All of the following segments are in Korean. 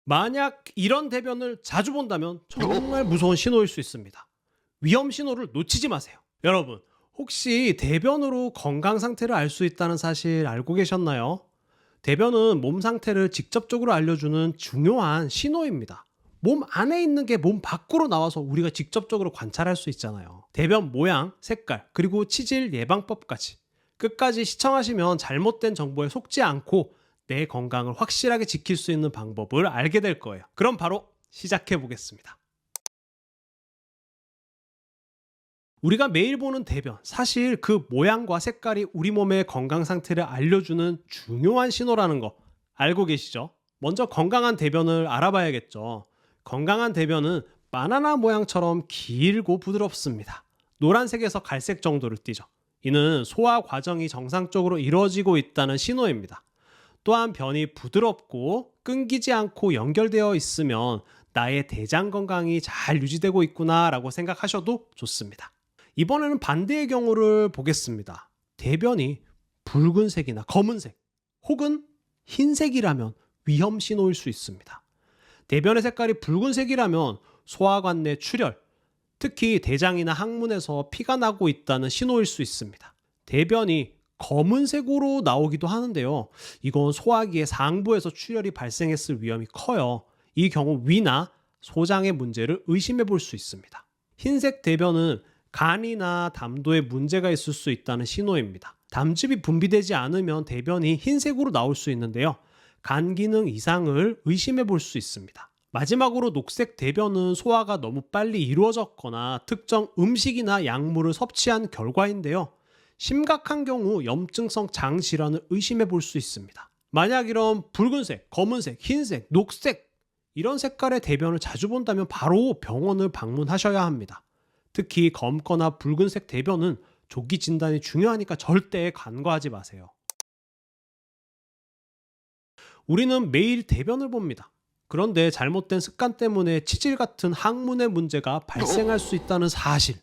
만약 이런 대변을 자주 본다면 정말 무서운 신호일 수 있습니다. 위험 신호를 놓치지 마세요. 여러분, 혹시 대변으로 건강 상태를 알 수 있다는 사실 알고 계셨나요? 대변은 몸 상태를 직접적으로 알려주는 중요한 신호입니다. 몸 안에 있는 게 몸 밖으로 나와서 우리가 직접적으로 관찰할 수 있잖아요. 대변 모양, 색깔, 그리고 치질 예방법까지 끝까지 시청하시면 잘못된 정보에 속지 않고 내 건강을 확실하게 지킬 수 있는 방법을 알게 될 거예요. 그럼 바로 시작해 보겠습니다. 우리가 매일 보는 대변, 사실 그 모양과 색깔이 우리 몸의 건강 상태를 알려주는 중요한 신호라는 거 알고 계시죠? 먼저 건강한 대변을 알아봐야겠죠. 건강한 대변은 바나나 모양처럼 길고 부드럽습니다. 노란색에서 갈색 정도를 띠죠. 이는 소화 과정이 정상적으로 이루어지고 있다는 신호입니다. 또한 변이 부드럽고 끊기지 않고 연결되어 있으면 나의 대장 건강이 잘 유지되고 있구나 라고 생각하셔도 좋습니다. 이번에는 반대의 경우를 보겠습니다. 대변이 붉은색이나 검은색 혹은 흰색이라면 위험 신호일 수 있습니다. 대변의 색깔이 붉은색이라면 소화관 내 출혈, 특히 대장이나 항문에서 피가 나고 있다는 신호일 수 있습니다. 대변이 검은색으로 나오기도 하는데요. 이건 소화기의 상부에서 출혈이 발생했을 위험이 커요. 이 경우 위나 소장의 문제를 의심해 볼 수 있습니다. 흰색 대변은 간이나 담도에 문제가 있을 수 있다는 신호입니다. 담즙이 분비되지 않으면 대변이 흰색으로 나올 수 있는데요. 간 기능 이상을 의심해 볼 수 있습니다. 마지막으로 녹색 대변은 소화가 너무 빨리 이루어졌거나 특정 음식이나 약물을 섭취한 결과인데요. 심각한 경우 염증성 장 질환을 의심해 볼 수 있습니다. 만약 이런 붉은색, 검은색, 흰색, 녹색 이런 색깔의 대변을 자주 본다면 바로 병원을 방문하셔야 합니다. 특히 검거나 붉은색 대변은 조기 진단이 중요하니까 절대 간과하지 마세요. 우리는 매일 대변을 봅니다. 그런데 잘못된 습관 때문에 치질 같은 항문의 문제가 발생할 수 있다는 사실.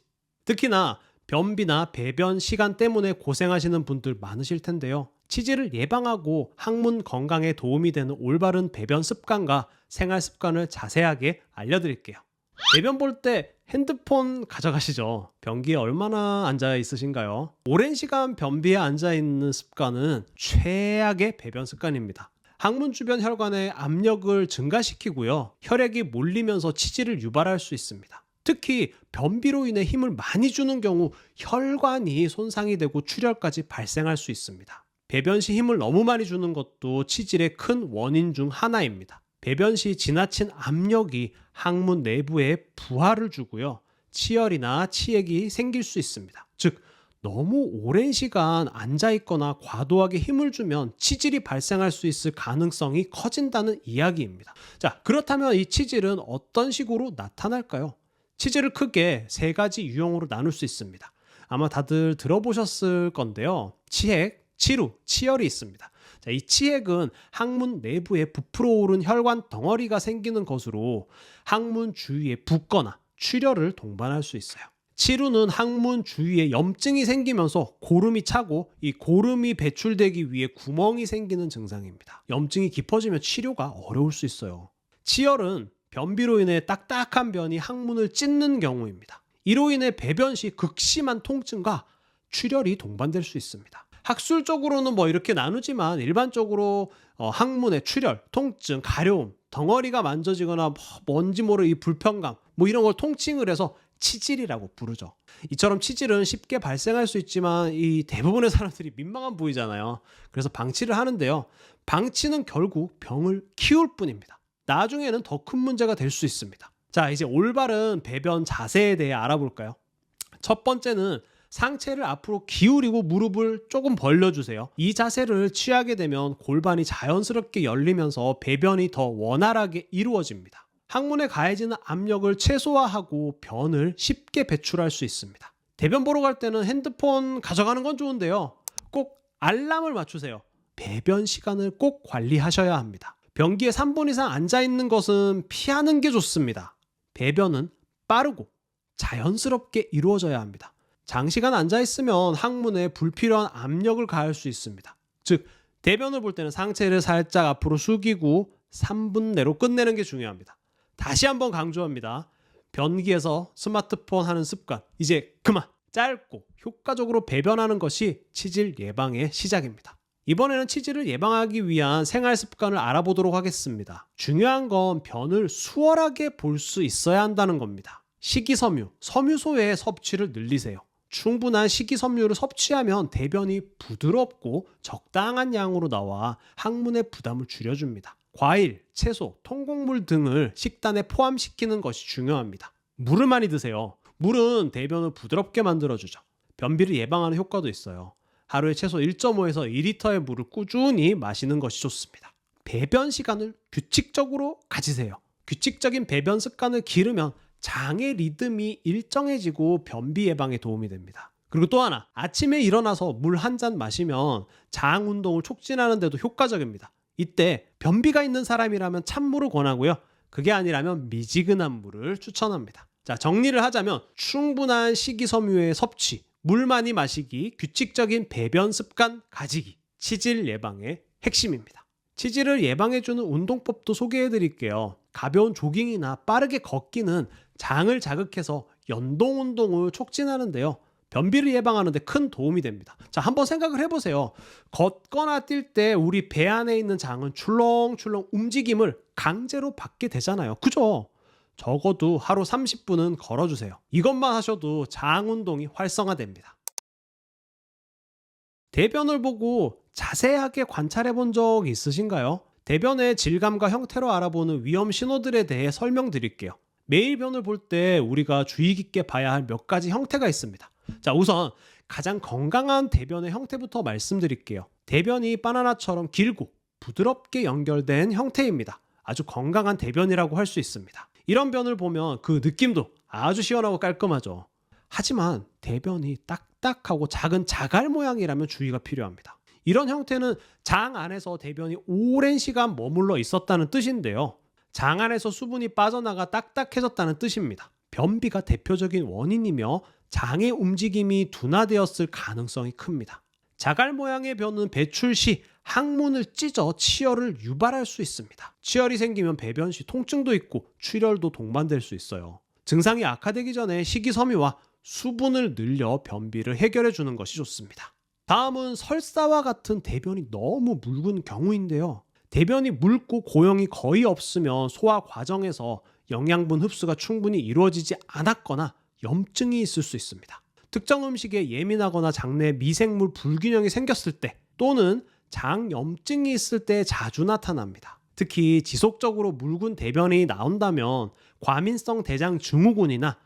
특히나 변비나 배변 시간 때문에 고생하시는 분들 많으실 텐데요. 치질을 예방하고 항문 건강에 도움이 되는 올바른 배변 습관과 생활 습관을 자세하게 알려드릴게요. 대변 볼 때 핸드폰 가져가시죠. 변기에 얼마나 앉아 있으신가요? 오랜 시간 변비에 앉아 있는 습관은 최악의 배변 습관입니다. 항문 주변 혈관의 압력을 증가시키고요. 혈액이 몰리면서 치질을 유발할 수 있습니다. 특히 변비로 인해 힘을 많이 주는 경우 혈관이 손상이 되고 출혈까지 발생할 수 있습니다. 배변 시 힘을 너무 많이 주는 것도 치질의 큰 원인 중 하나입니다. 배변 시 지나친 압력이 항문 내부에 부하를 주고요. 치열이나 치액이 생길 수 있습니다. 즉, 너무 오랜 시간 앉아 있거나 과도하게 힘을 주면 치질이 발생할 수 있을 가능성이 커진다는 이야기입니다. 자, 그렇다면 이 치질은 어떤 식으로 나타날까요? 치질을 크게 세 가지 유형으로 나눌 수 있습니다. 아마 다들 들어보셨을 건데요. 치액, 치루, 치열이 있습니다. 자, 이 치액은 항문 내부에 부풀어 오른 혈관 덩어리가 생기는 것으로 항문 주위에 붓거나 출혈을 동반할 수 있어요. 치루는 항문 주위에 염증이 생기면서 고름이 차고 이 고름이 배출되기 위해 구멍이 생기는 증상입니다. 염증이 깊어지면 치료가 어려울 수 있어요. 치열은 변비로 인해 딱딱한 변이 항문을 찢는 경우입니다. 이로 인해 배변 시 극심한 통증과 출혈이 동반될 수 있습니다. 학술적으로는 이렇게 나누지만 일반적으로 항문의 출혈, 통증, 가려움, 덩어리가 만져지거나 뭔지 모를 이 불편감 이런 걸 통칭을 해서 치질이라고 부르죠. 이처럼 치질은 쉽게 발생할 수 있지만 이 대부분의 사람들이 민망한 부위잖아요. 그래서 방치를 하는데요. 방치는 결국 병을 키울 뿐입니다. 나중에는 더 큰 문제가 될 수 있습니다. 자, 이제 올바른 배변 자세에 대해 알아볼까요? 첫 번째는 상체를 앞으로 기울이고 무릎을 조금 벌려주세요. 이 자세를 취하게 되면 골반이 자연스럽게 열리면서 배변이 더 원활하게 이루어집니다. 항문에 가해지는 압력을 최소화하고 변을 쉽게 배출할 수 있습니다. 대변 보러 갈 때는 핸드폰 가져가는 건 좋은데요. 꼭 알람을 맞추세요. 배변 시간을 꼭 관리하셔야 합니다. 변기에 3분 이상 앉아 있는 것은 피하는 게 좋습니다. 배변은 빠르고 자연스럽게 이루어져야 합니다. 장시간 앉아 있으면 항문에 불필요한 압력을 가할 수 있습니다. 즉, 대변을 볼 때는 상체를 살짝 앞으로 숙이고 3분 내로 끝내는 게 중요합니다. 다시 한번 강조합니다. 변기에서 스마트폰 하는 습관 이제 그만! 짧고 효과적으로 배변하는 것이 치질 예방의 시작입니다. 이번에는 치질을 예방하기 위한 생활 습관을 알아보도록 하겠습니다. 중요한 건 변을 수월하게 볼 수 있어야 한다는 겁니다. 식이섬유, 섬유소의 섭취를 늘리세요. 충분한 식이섬유를 섭취하면 대변이 부드럽고 적당한 양으로 나와 항문의 부담을 줄여줍니다. 과일, 채소, 통곡물 등을 식단에 포함시키는 것이 중요합니다. 물을 많이 드세요. 물은 대변을 부드럽게 만들어주죠. 변비를 예방하는 효과도 있어요. 하루에 최소 1.5에서 2리터의 물을 꾸준히 마시는 것이 좋습니다. 배변 시간을 규칙적으로 가지세요. 규칙적인 배변 습관을 기르면 장의 리듬이 일정해지고 변비 예방에 도움이 됩니다. 그리고 또 하나, 아침에 일어나서 물 한 잔 마시면 장 운동을 촉진하는 데도 효과적입니다. 이때 변비가 있는 사람이라면 찬물을 권하고요. 그게 아니라면 미지근한 물을 추천합니다. 자, 정리를 하자면 충분한 식이섬유의 섭취, 물 많이 마시기, 규칙적인 배변 습관 가지기, 치질 예방의 핵심입니다. 치질을 예방해주는 운동법도 소개해드릴게요. 가벼운 조깅이나 빠르게 걷기는 장을 자극해서 연동 운동을 촉진하는데요. 변비를 예방하는 데 큰 도움이 됩니다. 자, 한번 생각을 해보세요. 걷거나 뛸 때 우리 배 안에 있는 장은 출렁출렁 움직임을 강제로 받게 되잖아요. 그죠? 적어도 하루 30분은 걸어주세요. 이것만 하셔도 장 운동이 활성화됩니다. 대변을 보고 자세하게 관찰해 본 적 있으신가요? 대변의 질감과 형태로 알아보는 위험 신호들에 대해 설명드릴게요. 매일 변을 볼 때 우리가 주의 깊게 봐야 할 몇 가지 형태가 있습니다. 자, 우선 가장 건강한 대변의 형태부터 말씀드릴게요. 대변이 바나나처럼 길고 부드럽게 연결된 형태입니다. 아주 건강한 대변이라고 할 수 있습니다. 이런 변을 보면 그 느낌도 아주 시원하고 깔끔하죠. 하지만 대변이 딱딱하고 작은 자갈 모양이라면 주의가 필요합니다. 이런 형태는 장 안에서 대변이 오랜 시간 머물러 있었다는 뜻인데요. 장 안에서 수분이 빠져나가 딱딱해졌다는 뜻입니다. 변비가 대표적인 원인이며 장의 움직임이 둔화되었을 가능성이 큽니다. 자갈 모양의 변은 배출 시 항문을 찢어 치열을 유발할 수 있습니다. 치열이 생기면 배변 시 통증도 있고 출혈도 동반될 수 있어요. 증상이 악화되기 전에 식이섬유와 수분을 늘려 변비를 해결해 주는 것이 좋습니다. 다음은 설사와 같은 대변이 너무 묽은 경우인데요. 대변이 묽고 고형이 거의 없으면 소화 과정에서 영양분 흡수가 충분히 이루어지지 않았거나 염증이 있을 수 있습니다. 특정 음식에 예민하거나 장내 미생물 불균형이 생겼을 때 또는 장염증이 있을 때 자주 나타납니다. 특히 지속적으로 묽은 대변이 나온다면 과민성 대장 증후군이나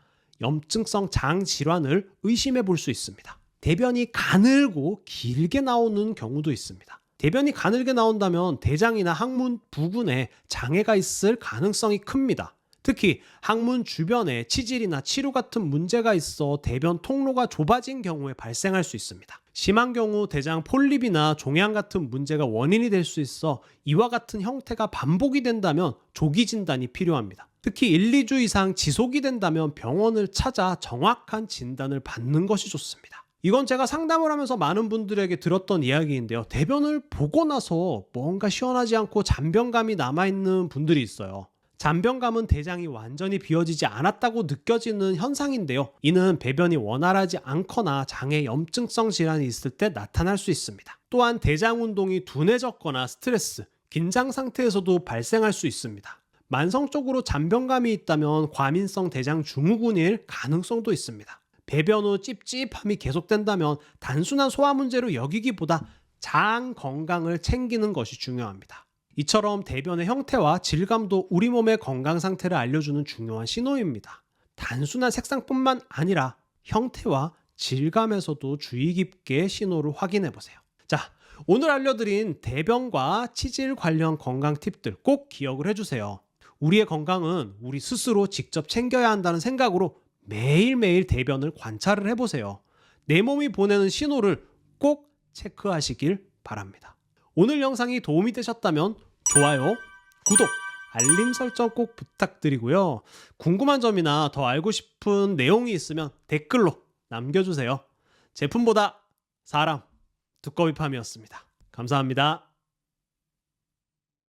염증성 장 질환을 의심해 볼 수 있습니다. 대변이 가늘고 길게 나오는 경우도 있습니다. 대변이 가늘게 나온다면 대장이나 항문 부근에 장애가 있을 가능성이 큽니다. 특히 항문 주변에 치질이나 치루 같은 문제가 있어 대변 통로가 좁아진 경우에 발생할 수 있습니다. 심한 경우 대장 폴립이나 종양 같은 문제가 원인이 될 수 있어 이와 같은 형태가 반복이 된다면 조기 진단이 필요합니다. 특히 1, 2주 이상 지속이 된다면 병원을 찾아 정확한 진단을 받는 것이 좋습니다. 이건 제가 상담을 하면서 많은 분들에게 들었던 이야기인데요. 대변을 보고 나서 뭔가 시원하지 않고 잔변감이 남아있는 분들이 있어요. 잔변감은 대장이 완전히 비워지지 않았다고 느껴지는 현상인데요. 이는 배변이 원활하지 않거나 장에 염증성 질환이 있을 때 나타날 수 있습니다. 또한 대장 운동이 둔해졌거나 스트레스, 긴장 상태에서도 발생할 수 있습니다. 만성적으로 잔변감이 있다면 과민성 대장 증후군일 가능성도 있습니다. 배변 후 찝찝함이 계속된다면 단순한 소화 문제로 여기기보다 장 건강을 챙기는 것이 중요합니다. 이처럼 대변의 형태와 질감도 우리 몸의 건강 상태를 알려주는 중요한 신호입니다. 단순한 색상뿐만 아니라 형태와 질감에서도 주의 깊게 신호를 확인해 보세요. 자, 오늘 알려드린 대변과 치질 관련 건강 팁들 꼭 기억을 해주세요. 우리의 건강은 우리 스스로 직접 챙겨야 한다는 생각으로 매일매일 대변을 관찰을 해보세요. 내 몸이 보내는 신호를 꼭 체크하시길 바랍니다. 오늘 영상이 도움이 되셨다면 좋아요, 구독, 알림 설정 꼭 부탁드리고요. 궁금한 점이나 더 알고 싶은 내용이 있으면 댓글로 남겨주세요. 제품보다 사람, 두꺼비팜이었습니다. 감사합니다.